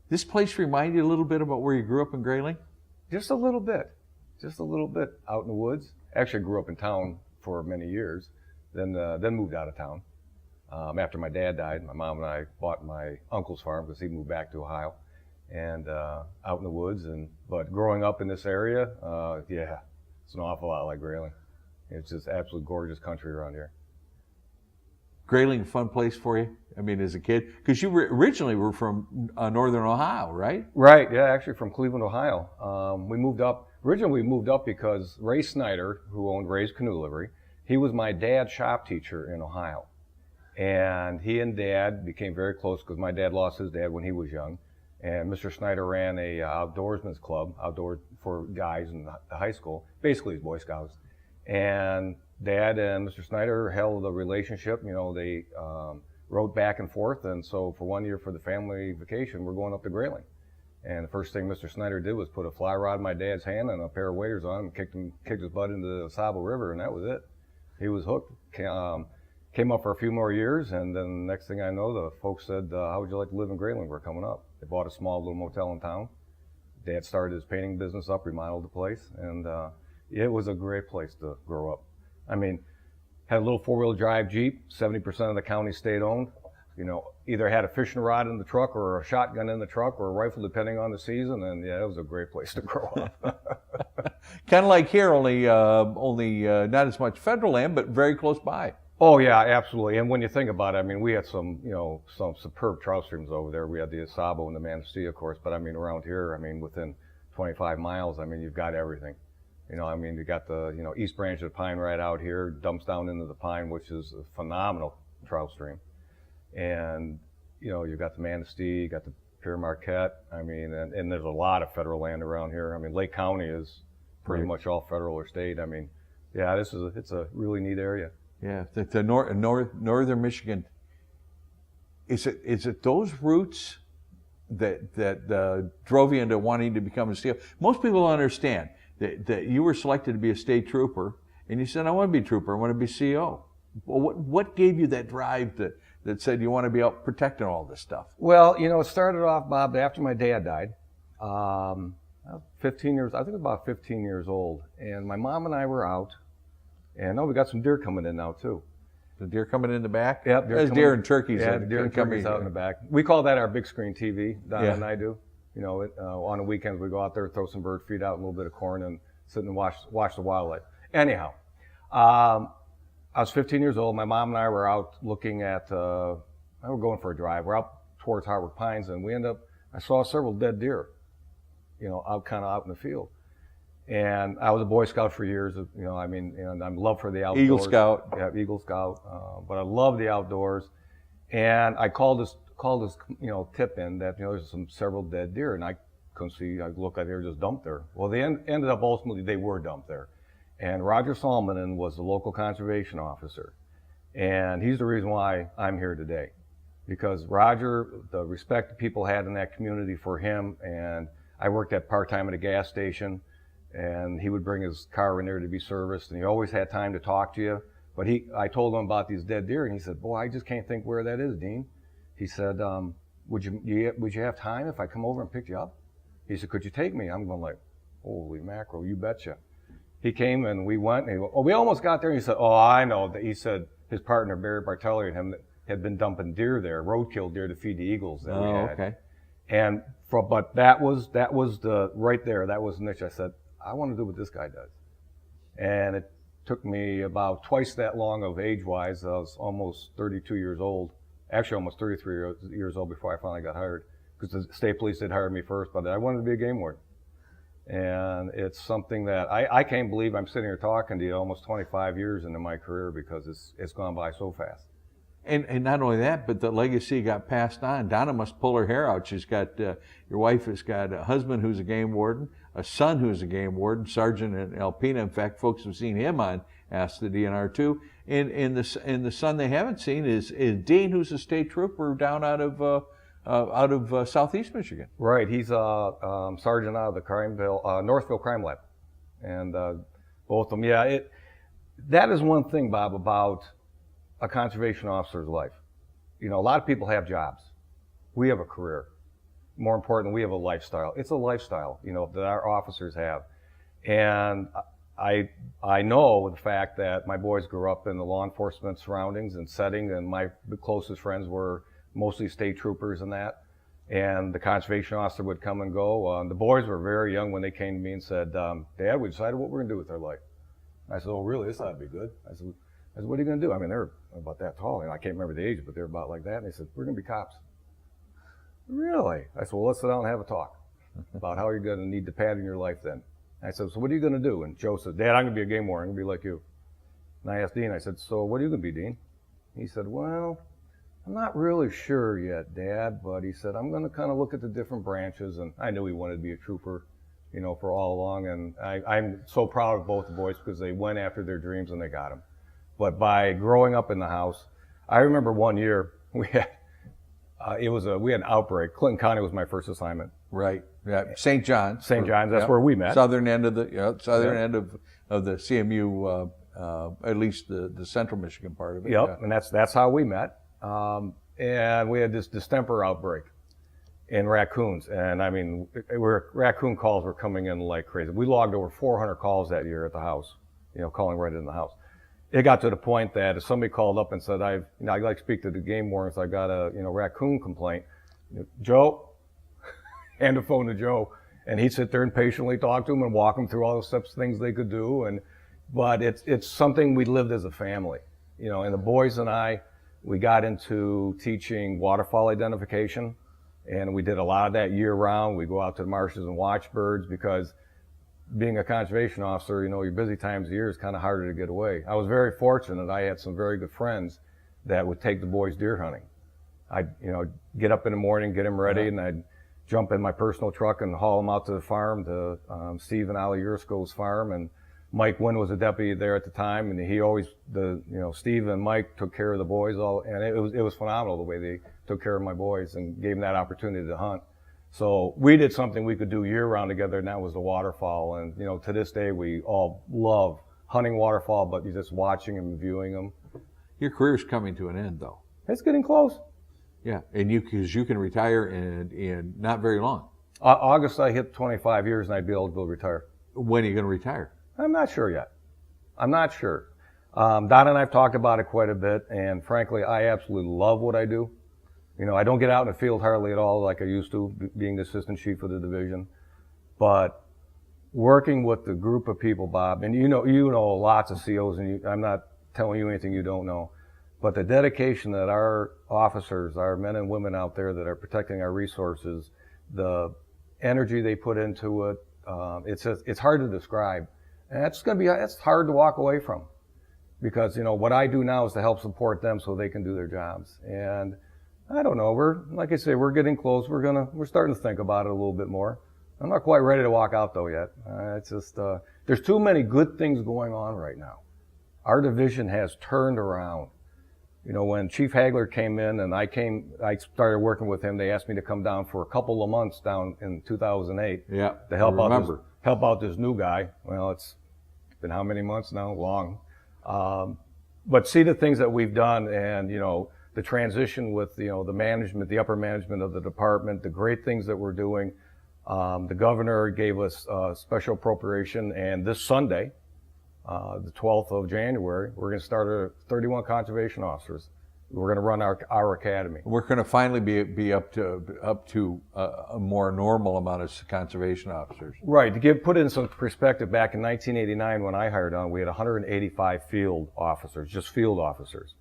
This place remind you a little bit about where you grew up in Grayling? Just a little bit out in the woods. Actually grew up in town for many years, then moved out of town. After my dad died, my mom and I bought my uncle's farm because he moved back to Ohio, and out in the woods. But growing up in this area, yeah, it's an awful lot like Grayling. It's just absolutely gorgeous country around here. Grayling, a fun place for you? I mean, as a kid? Because you originally were from northern Ohio, right? Right, yeah, actually from Cleveland, Ohio. We moved up, originally we moved up because Ray Snyder, who owned Ray's Canoe Livery, he was my dad's shop teacher in Ohio. And he and Dad became very close because my dad lost his dad when he was young. And Mr. Snyder ran a outdoorsman's club, outdoor for guys in the high school, basically Boy Scouts. And Dad and Mr. Snyder held a relationship. You know, they rode back and forth. And so for 1 year for the family vacation, we're going up to Grayling. And the first thing Mr. Snyder did was put a fly rod in my dad's hand and a pair of waders on and kicked his butt into the Sabo River, and that was it. He was hooked. Came up for a few more years, and then next thing I know, the folks said, how would you like to live in Grayling? We're coming up. They bought a small little motel in town. Dad started his painting business up, remodeled the place, and it was a great place to grow up. I mean, had a little four-wheel drive Jeep, 70% of the county state-owned. You know, either had a fishing rod in the truck or a shotgun in the truck or a rifle, depending on the season, and yeah, it was a great place to grow up. Kind of like here, only not as much federal land, but very close by. Oh yeah, absolutely. And when you think about it, I mean, we had some superb trout streams over there. We had the Sabo and the Manistee, of course, but I mean, around here, I mean, within 25 miles, I mean, you've got everything. You know, I mean, you got the, East Branch of the Pine right out here, dumps down into the Pine, which is a phenomenal trout stream. And, you've got the Manistee, you got the Pere Marquette. I mean, and there's a lot of federal land around here. I mean, Lake County is pretty much all federal or state. I mean, yeah, it's a really neat area. Yeah, the northern Michigan. Is it those roots that drove you into wanting to become a SEAL? Most people don't understand that you were selected to be a state trooper, and you said, I want to be a trooper, I want to be CO. Well, what gave you that drive that said you want to be out protecting all this stuff? Well, it started off, Bob, after my dad died. 15 years, I think I was about 15 years old, and my mom and I were out. And we got some deer coming in now too. The deer coming in the back? Yep. There's deer and turkeys. Yeah, deer and turkeys out in the back. We call that our big screen TV, Donna and I do. On the weekends we go out there, throw some bird feed out, a little bit of corn, and sit and watch the wildlife. Anyhow, I was 15 years old. My mom and I were out looking at, we were going for a drive. We're out towards Harvard Pines, and I saw several dead deer, out in the field. And I was a Boy Scout for years, and I'm love for the outdoors. Eagle Scout. Yeah, Eagle Scout. But I love the outdoors. And I called this tip in that, there's several dead deer, and I couldn't see, I looked like they were just dumped there. Well, they ended up ultimately, they were dumped there. And Roger Salmonen was the local conservation officer. And he's the reason why I'm here today. Because Roger, the respect people had in that community for him, and I worked part-time at a gas station, and he would bring his car in there to be serviced, and he always had time to talk to you. But I told him about these dead deer, and he said, boy, I just can't think where that is, Dean. He said, would you have time if I come over and pick you up? He said, could you take me? I'm going like, holy mackerel, you betcha. He came and we went, and we almost got there, and he said, oh, I know. He said his partner, Barry Bartelli, and him had been dumping deer there, roadkill deer to feed the eagles that we had. Okay. And but that was the right there, that was the niche. I said, I want to do what this guy does. And it took me about twice that long of age-wise. I was almost 32 years old, actually almost 33 years old before I finally got hired, because the state police had hired me first, but I wanted to be a game warden. And it's something that I can't believe I'm sitting here talking to you almost 25 years into my career, because it's gone by so fast. And not only that, but the legacy got passed on. Donna must pull her hair out. She's got, your wife has got a husband who's a game warden, a son who's a game warden, Sergeant in Alpena. In fact, folks have seen him on Ask the DNR too. And the son they haven't seen is Dean, who's a state trooper down out of Southeast Michigan. Right, he's a sergeant out of the Northville Crime Lab, and both of them. Yeah, that is one thing, Bob, about a conservation officer's life. A lot of people have jobs. We have a career. more important, we have a lifestyle. It's a lifestyle, that our officers have. And I know the fact that my boys grew up in the law enforcement surroundings and setting, and my closest friends were mostly state troopers and that. And the conservation officer would come and go. The boys were very young when they came to me and said, Dad, we decided what we're going to do with our life. I said, oh, really? This ought to be good. I said, what are you going to do? I mean, they're about that tall. I can't remember the age, but they're about like that. And they said, we're going to be cops. Really? I said, well, let's sit down and have a talk about how you're going to need to pad in your life then. I said, so what are you going to do? And Joe said, Dad, I'm going to be a game warden. I'm going to be like you. And I asked Dean, I said, so what are you going to be, Dean? He said, well, I'm not really sure yet, Dad, but he said, I'm going to kind of look at the different branches. And I knew he wanted to be a trooper, for all along. And I'm so proud of both the boys because they went after their dreams and they got them. But by growing up in the house, I remember one year we had an outbreak. Clinton County was my first assignment. Right. Yeah. St. John's. St. John's. That's where we met. Southern end of the end of the CMU, at least the Central Michigan part of it. Yep. Yeah. And that's how we met. And we had this distemper outbreak in raccoons, and I mean, raccoon calls were coming in like crazy. We logged over 400 calls that year at the house. Calling right in the house. It got to the point that if somebody called up and said, I'd like to speak to the game wardens, I got a, raccoon complaint. Joe, hand the phone to Joe, and he'd sit there and patiently talk to them and walk them through all the steps, things they could do. But it's something we lived as a family, and the boys and I, we got into teaching waterfowl identification, and we did a lot of that year round. We go out to the marshes and watch birds because being a conservation officer, your busy times of year is kind of harder to get away. I was very fortunate. I had some very good friends that would take the boys deer hunting. I'd, get up in the morning, get them ready, and I'd jump in my personal truck and haul them out to the farm, to Steve and Ali Yursko's farm. And Mike Wynn was a deputy there at the time, and he always, Steve and Mike took care of the boys all, and it was phenomenal the way they took care of my boys and gave them that opportunity to hunt. So we did something we could do year-round together, and that was the waterfowl. And, to this day, we all love hunting waterfowl, but just watching them and viewing them. Your career's coming to an end, though. It's getting close. Yeah, and because you can retire in not very long. August, I hit 25 years, and I'd be eligible to retire. When are you going to retire? I'm not sure yet. I'm not sure. Don and I have talked about it quite a bit, and frankly, I absolutely love what I do. I don't get out in the field hardly at all like I used to, being the assistant chief of the division. But working with the group of people, Bob, and you know lots of COs, and I'm not telling you anything you don't know, but the dedication that our officers, our men and women out there that are protecting our resources, the energy they put into it, it's hard to describe. And it's hard to walk away from, because what I do now is to help support them so they can do their jobs. And I don't know. Like I say, we're getting close. We're starting to think about it a little bit more. I'm not quite ready to walk out though yet. It's just there's too many good things going on right now. Our division has turned around. When Chief Hagler came in and I started working with him. They asked me to come down for a couple of months down in 2008. Yeah, to help out this new guy. Well, it's been how many months now? Long. But see the things that we've done, and the transition with the management, the upper management of the department, the great things that we're doing. The governor gave us a special appropriation, and this Sunday, the 12th of January, we're going to start 31 conservation officers. We're going to run our academy. We're going to finally be up to a more normal amount of conservation officers. Right. To put it in some perspective, back in 1989 when I hired on, we had 185 field officers, just field officers.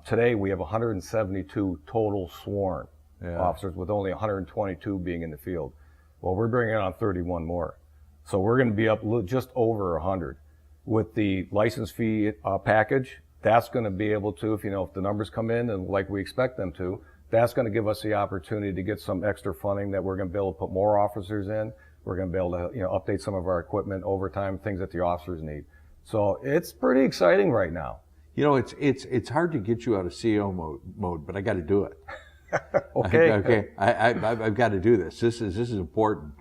Today we have 172 total sworn officers, with only 122 being in the field. Well, we're bringing on 31 more. So we're going to be up just over 100. With the license fee package, that's going to be able to, if the numbers come in and like we expect them to, that's going to give us the opportunity to get some extra funding that we're going to be able to put more officers in. We're going to be able to update some of our equipment, overtime, things that the officers need. So it's pretty exciting right now. It's hard to get you out of CO mode, but I got to do it. Okay. I've got to do this. This is important.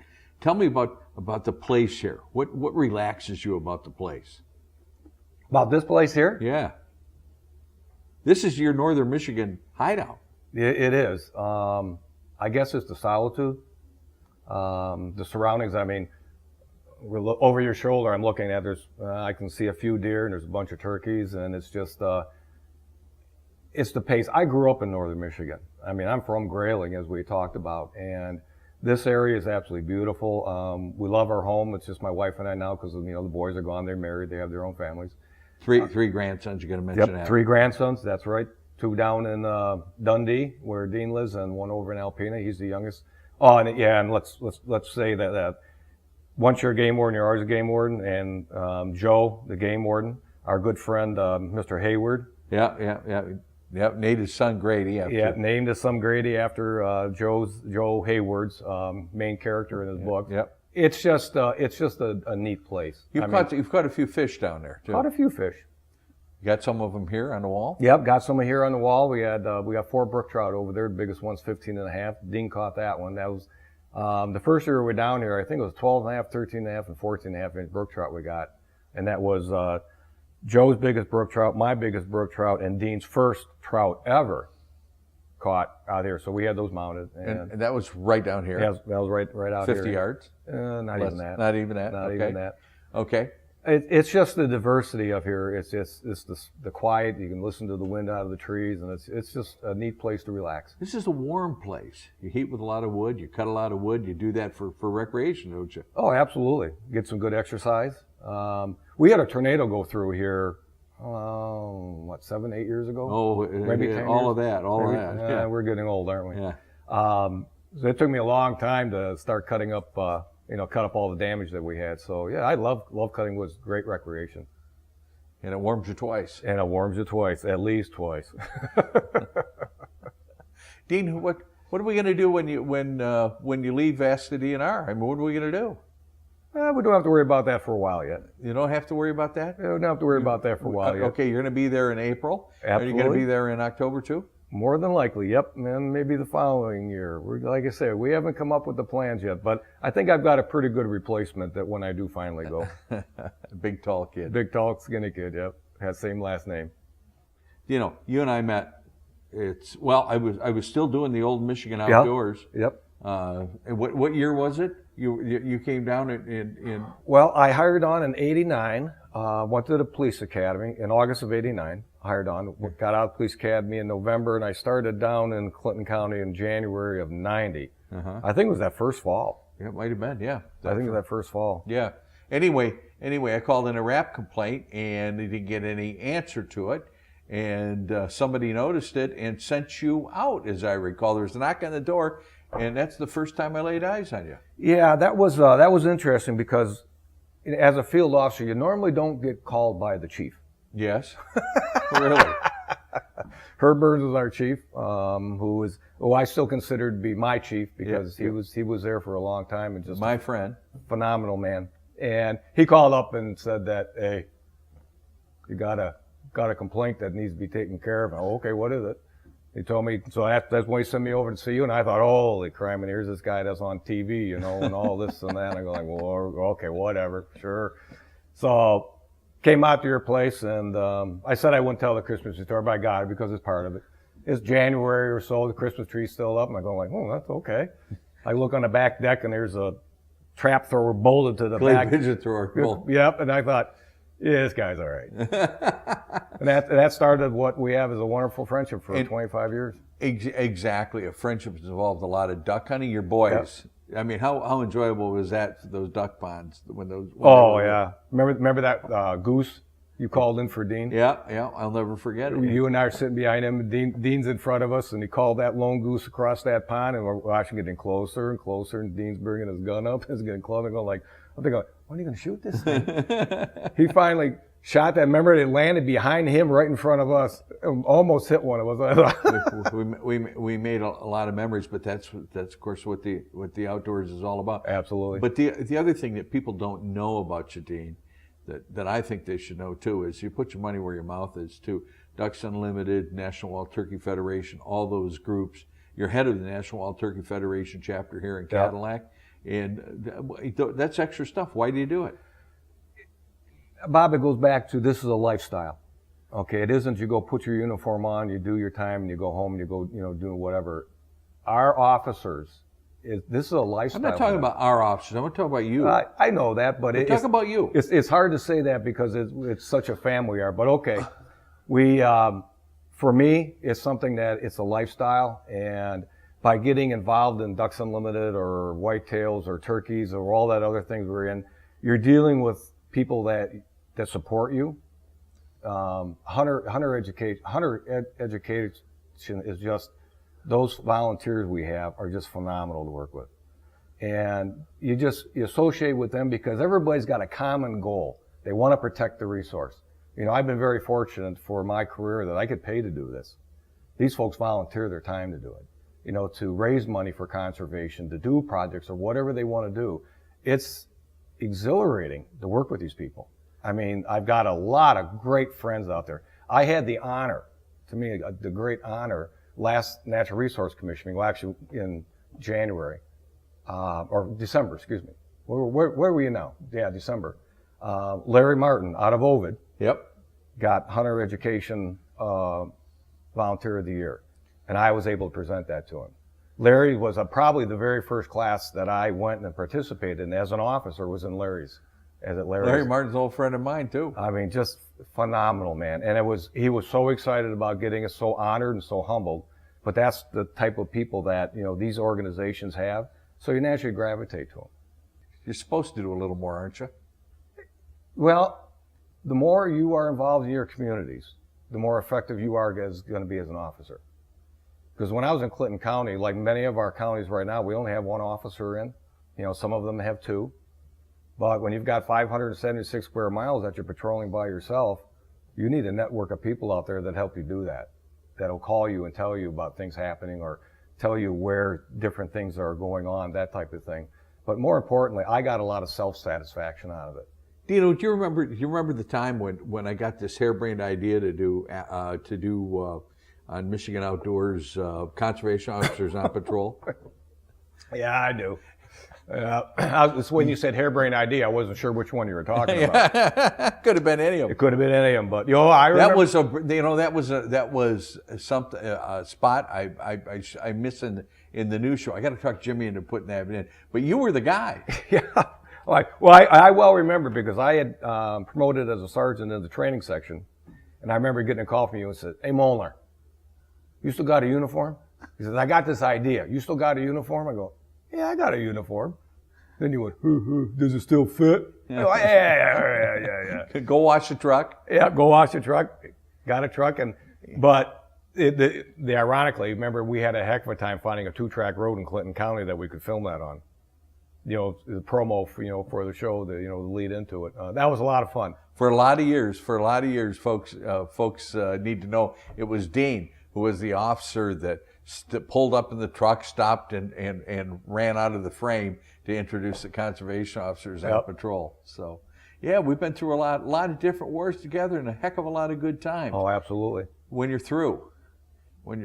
Tell me about the place here. What relaxes you about the place? About this place here? Yeah. This is your Northern Michigan hideout. It is. I guess it's the solitude, the surroundings. I mean, over your shoulder, I'm looking at, I can see a few deer and there's a bunch of turkeys, and it's just, it's the pace. I grew up in northern Michigan. I mean, I'm from Grayling, as we talked about, and this area is absolutely beautiful. We love our home. It's just my wife and I now, because the boys are gone. They're married. They have their own families. Three grandsons. You're going to mention that. 3 grandsons. That's right. 2 down in Dundee, where Dean lives, and 1 over in Alpena. He's the youngest. Oh, and yeah, and let's say that once you're a game warden, you're always a game warden. And Joe, the game warden, our good friend, Mr. Hayward. Yeah. Named his son Grady. Named his son Grady after Joe Hayward's main character in his book. Yep. It's just a neat place. You've caught a few fish down there too. Caught a few fish. You got some of them here on the wall? Yep, got some here on the wall. We got 4 brook trout over there. The biggest one's 15 and a half. Dean caught that one. That was the first year we were down here. I think it was 12 and a half, 13 and a half, and 14 and a half inch brook trout we got, and that was Joe's biggest brook trout, my biggest brook trout, and Dean's first trout ever caught out here. So we had those mounted. And that was right down here? Yeah, that was right out 50 here. 50 yards? Not even that. Not even that? Not even that. Okay. It's just the diversity of here. It's the quiet. You can listen to the wind out of the trees, and it's just a neat place to relax. This is a warm place. You heat with a lot of wood. You cut a lot of wood. You do that for recreation, don't you? Oh, absolutely. Get some good exercise. We had a tornado go through here, 7, 8 years ago? Oh, maybe 10 all years? of that. All maybe, of that. Yeah. We're getting old, aren't we? Yeah. So it took me a long time to start cutting up, cut up all the damage that we had. So yeah, I love cutting wood. It's great recreation. And it warms you twice. And it warms you twice, at least twice. Dean, what are we going to do when you leave Vasta DNR? I mean, what are we going to do? We don't have to worry about that for a while yet. You don't have to worry about that? We don't have to worry about that for a while yet. Okay, you're going to be there in April. Absolutely. Are you going to be there in October too? More than likely, yep. And maybe the following year. Like I said, we haven't come up with the plans yet, but I think I've got a pretty good replacement that when I do finally go. Big, tall kid. Big, tall, skinny kid, yep. Has same last name. You and I met. I was still doing the old Michigan Outdoors. Yep. What year was it? You came down in Well, I hired on in '89. Went to the police academy in August of '89. Hired on, got out of the police academy in November, and I started down in Clinton County in January of '90. I think it was that first fall. Yeah, it might have been. Yeah, I think it was that first fall. Yeah. Anyway, I called in a rap complaint and they didn't get any answer to it. And somebody noticed it and sent you out, as I recall. There was a knock on the door, and that's the first time I laid eyes on you. Yeah, that was interesting because as a field officer, you normally don't get called by the chief. Yes, really. Herb Burns was our chief, who I still consider to be my chief because he was there for a long time and just my friend, phenomenal man. And he called up and said that, hey, you got a complaint that needs to be taken care of. Oh, okay, what is it? He told me, so that's when he sent me over to see you, and I thought, holy crap, and here's this guy that's on TV, and all this and that. And I go like, well, okay, whatever, sure. So came out to your place, and I said I wouldn't tell the Christmas story, but I got it because it's part of it. It's January or so, the Christmas tree's still up, and I go like, oh, that's okay. I look on the back deck, and there's a trap thrower bolted to the back. Pigeon thrower. Yep, and I thought, yeah, this guy's all right. And that started what we have as a wonderful friendship for 25 years. Exactly. A friendship has involved a lot of duck hunting. Your boys. Yep. I mean, how enjoyable was that, those duck ponds? Yeah. Remember that goose you called in for Dean? Yeah. I'll never forget it. You and I are sitting behind him, and Dean's in front of us, and he called that lone goose across that pond, and we're watching getting closer and closer, and Dean's bringing his gun up. It's getting closer. I'm thinking, when are you going to shoot this thing? He finally shot that. Remember, it landed behind him right in front of us. Almost hit one of us. we made a lot of memories, but that's of course what the outdoors is all about. Absolutely. But the other thing that people don't know about you, Dean, that I think they should know too, is you put your money where your mouth is too. Ducks Unlimited, National Wild Turkey Federation, all those groups. You're head of the National Wild Turkey Federation chapter here in Cadillac. And that's extra stuff. Why do you do it? Bob, it goes back to this is a lifestyle. Okay, it isn't you go put your uniform on, you do your time, and you go home, and you go, do whatever. our officers, this is a lifestyle. I'm not talking about our officers. I'm talking about you. I know that, but talk about you. It's hard to say that because it's such a family we are. But okay, we for me, it's something that it's a lifestyle, and by getting involved in Ducks Unlimited or whitetails or turkeys or all that other things we're in, you're dealing with people that support you. Hunter education is just, those volunteers we have are just phenomenal to work with. And you associate with them because everybody's got a common goal. They want to protect the resource. You know, I've been very fortunate for my career that I could pay to do this. These folks volunteer their time to do it, you know, to raise money for conservation, to do projects or whatever they want to do. It's exhilarating to work with these people. I mean, I've got a lot of great friends out there. I had the honor, to me, the great honor, last Natural Resource Commission, well, actually in January, or December, excuse me. Where were you now? Yeah, December. Larry Martin out of Ovid. Yep. Got Hunter Education Volunteer of the Year. And I was able to present that to him. Larry was probably the very first class that I went and participated in as an officer, was in Larry's. Larry Martin's an old friend of mine too. I mean, just phenomenal, man. And he was so excited about getting us, so honored and so humbled. But that's the type of people that, you know, these organizations have. So you naturally gravitate to them. You're supposed to do a little more, aren't you? Well, the more you are involved in your communities, the more effective you are going to be as an officer. Because when I was in Clinton County, like many of our counties right now, we only have one officer in. You know, some of them have two. But when you've got 576 square miles that you're patrolling by yourself, you need a network of people out there that help you do that. That'll call you and tell you about things happening or tell you where different things are going on, that type of thing. But more importantly, I got a lot of self-satisfaction out of it. Dino, do you remember the time when I got this harebrained idea to do on Michigan Outdoors conservation officers on patrol? Yeah, I do. It's when you said harebrained idea, I wasn't sure which one you were talking about. Could have been any of them. It could have been any of them, but I remember that was something spot I missed in the news show. I got to talk Jimmy into putting that in. But you were the guy. Yeah. I well remember because I had promoted as a sergeant in the training section, and I remember getting a call from you and said, "Hey Molnar, you still got a uniform?" He says, "I got this idea. You still got a uniform?" I go, "Yeah, I got a uniform." Then you went, "Does it still fit?" Yeah. I go, yeah. Go wash the truck. Yeah, go wash the truck. Got a truck, but ironically, remember we had a heck of a time finding a 2-track road in Clinton County that we could film that on. You know, the promo for the show, the lead into it. That was a lot of fun. For a lot of years, folks need to know it was Dean who was the officer that pulled up in the truck, stopped, and ran out of the frame to introduce the conservation officers on patrol. So, yeah, we've been through a lot of different wars together and a heck of a lot of good times. Oh, absolutely. When you're through, when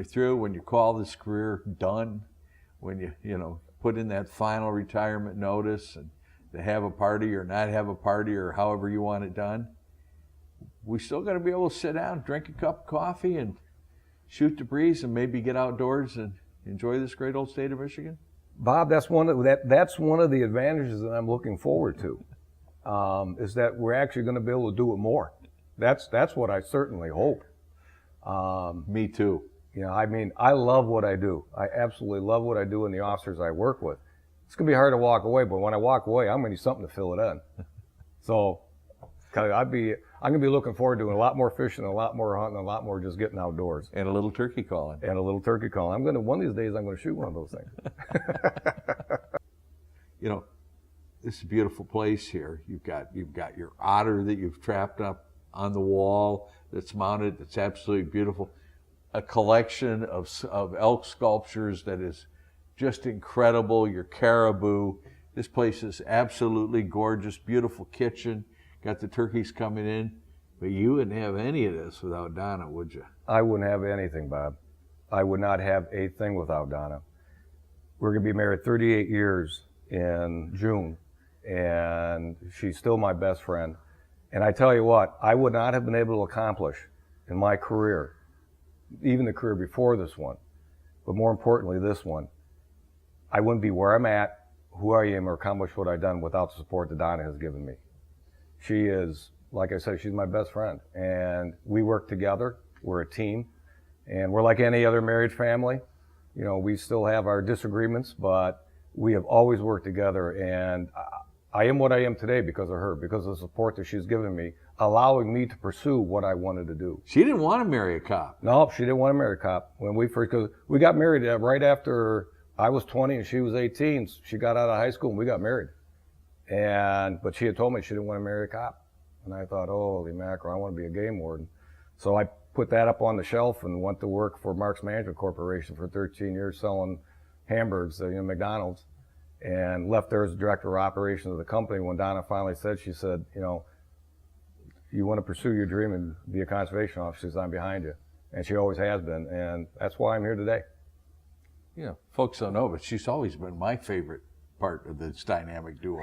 you call this career done, when you put in that final retirement notice and to have a party or not have a party or however you want it done, we still got to be able to sit down, drink a cup of coffee, and shoot the breeze and maybe get outdoors and enjoy this great old state of Michigan? Bob, that's one of the advantages that I'm looking forward to, is that we're actually going to be able to do it more. That's what I certainly hope. Me too. I mean, I love what I do. I absolutely love what I do and the officers I work with. It's going to be hard to walk away, but when I walk away, I'm going to need something to fill it in. So I'm going to be looking forward to doing a lot more fishing, a lot more hunting, a lot more just getting outdoors. And a little turkey calling. One of these days, I'm going to shoot one of those things. This is a beautiful place here. You've got your otter that you've trapped up on the wall that's mounted. It's absolutely beautiful. A collection of elk sculptures that is just incredible. Your caribou. This place is absolutely gorgeous. Beautiful kitchen. Got the turkeys coming in. But you wouldn't have any of this without Donna, would you? I wouldn't have anything, Bob. I would not have a thing without Donna. We're going to be married 38 years in June, and she's still my best friend. And I tell you what, I would not have been able to accomplish in my career, even the career before this one, but more importantly, this one. I wouldn't be where I'm at, who I am, or accomplish what I've done without the support that Donna has given me. She is, like I said, she's my best friend, and we work together. We're a team, and we're like any other married family. You know, we still have our disagreements, but we have always worked together, and I am what I am today because of her, because of the support that she's given me, allowing me to pursue what I wanted to do. She didn't want to marry a cop. No, she didn't want to marry a cop. When we first, because we got married right after I was 20 and she was 18. She got out of high school and we got married. But she had told me she didn't want to marry a cop. And I thought, holy mackerel, I want to be a game warden. So I put that up on the shelf and went to work for Marks Management Corporation for 13 years selling hamburgers, McDonald's, and left there as director of operations of the company. When Donna finally said, she said, you want to pursue your dream and be a conservation officer, she says, I'm behind you. And she always has been. And that's why I'm here today. Folks don't know, but she's always been my favorite part of this dynamic duo.